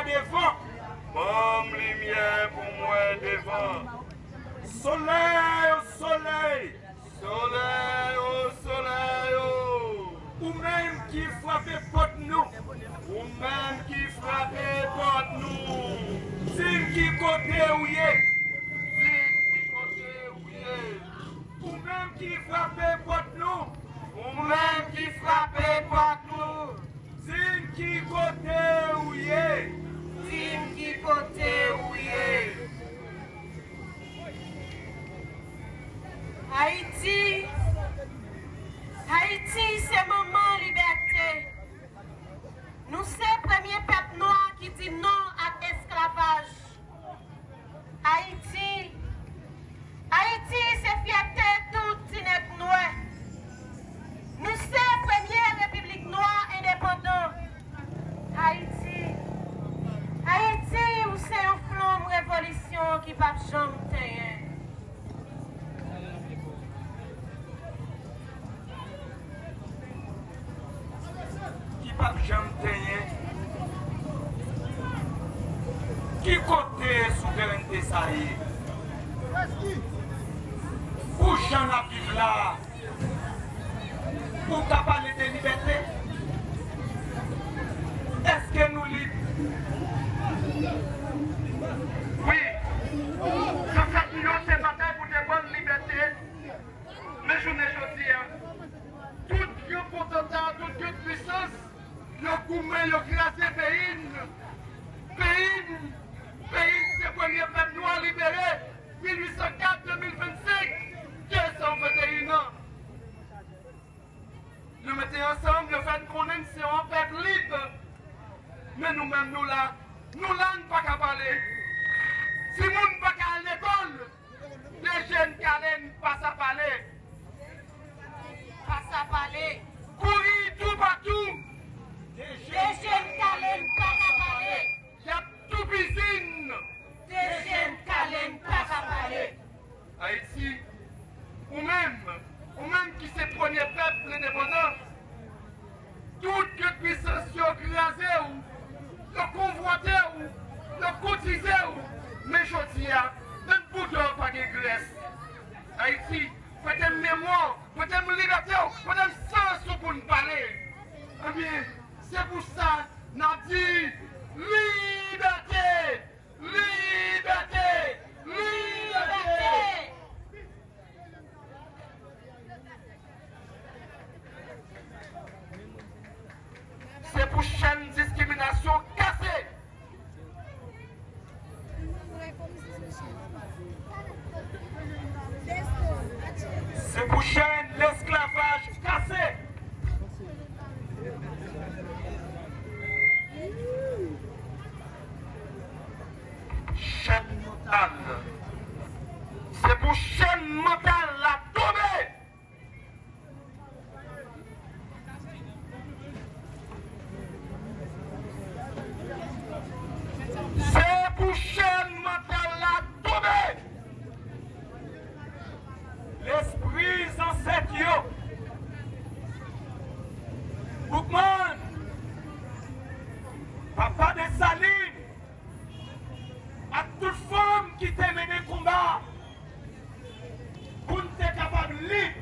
devant. Bonne lumière pour moi devant. Soleil au soleil. Soleil au soleil. Ou même qui frappe porte nous. Ou même qui frappe porte nous. Signe qui côté où y est. Signe qui côté où y est. Ou même qui frappe porte nous. Ou même qui frappe porte nous. Signe qui côté où y est. Signe qui côté où y est. Haïti, Haïti, c'est moment liberté. Nous sommes le premier peuple noir qui dit non à l'esclavage. Haïti, Haïti, c'est fierté tout nèg noir. Nous sommes la première république noire indépendante. Haïti, Haïti, où c'est une flamme révolution qui va jamais tenir. Pas jamais tenir. Qui côté souveraineté ça y est? Où j'en ai vivre là? Pour parler de liberté? Est-ce que nous libres? Oui, ça fait millions de batailles pour des bonnes libertés. Mais je ne dis rien. Toute Dieu potentat, toute Dieu puissance, le gourmet, le crasé pays, c'est le premier peuple noir libéré, 1804-2025, 221 ans. Nous mettons ensemble le fait qu'on est un peuple libre. Mais nous-mêmes, nous là, nous ne pas qu'à parler. Si nous ne pas qu'à l'école, les jeunes qui passent à parler. Passe à parler. Courir tout partout. Des jeunes calènes pas à parler. Il y a tout piscine. Des jeunes calènes pas à parler. Haïti, ou même qui se premier peuple indépendant, toute puissance écrasée ou, le convoité ou, le cotisé ou, mais je dis, même pour ne pas de Grèce. Haïti, peut-être mémoire, peut-être liberté, peut-être sens pour nous parler. Eh bien, c'est pour ça, qu'on a dit liberté, liberté, liberté. C'est pour chaîne discrimination cassée. C'est pour chaîne l'esclavage cassé. Chaîne mentale. C'est pour chaîne mentale la tomber. C'est pour chaîne mentale la tomber. L'esprit en cette yo. Boukman, papa de Saline, à toute femme qui t'a mené combat, pour nous être capable de libre,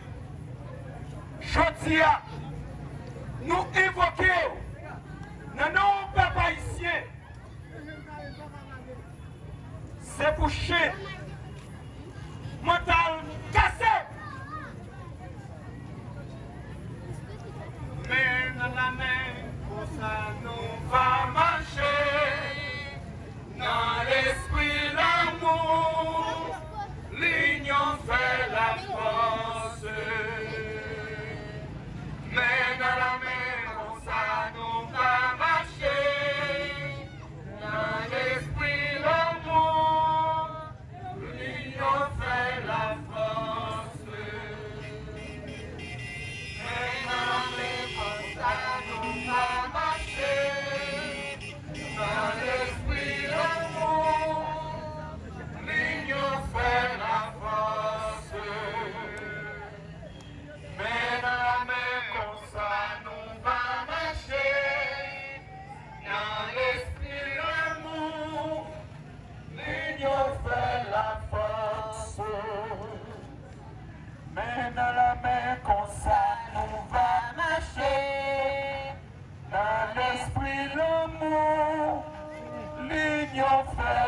Jodia, nous évoquons, non, papa ici, c'est pour chier, mental cassé. Main dans la main, pour ça nous va marcher. Dans l'esprit, l'amour, l'union fait la force. Main dans la main, pour ça nous va marcher. Dans l'esprit, l'amour, mon frère.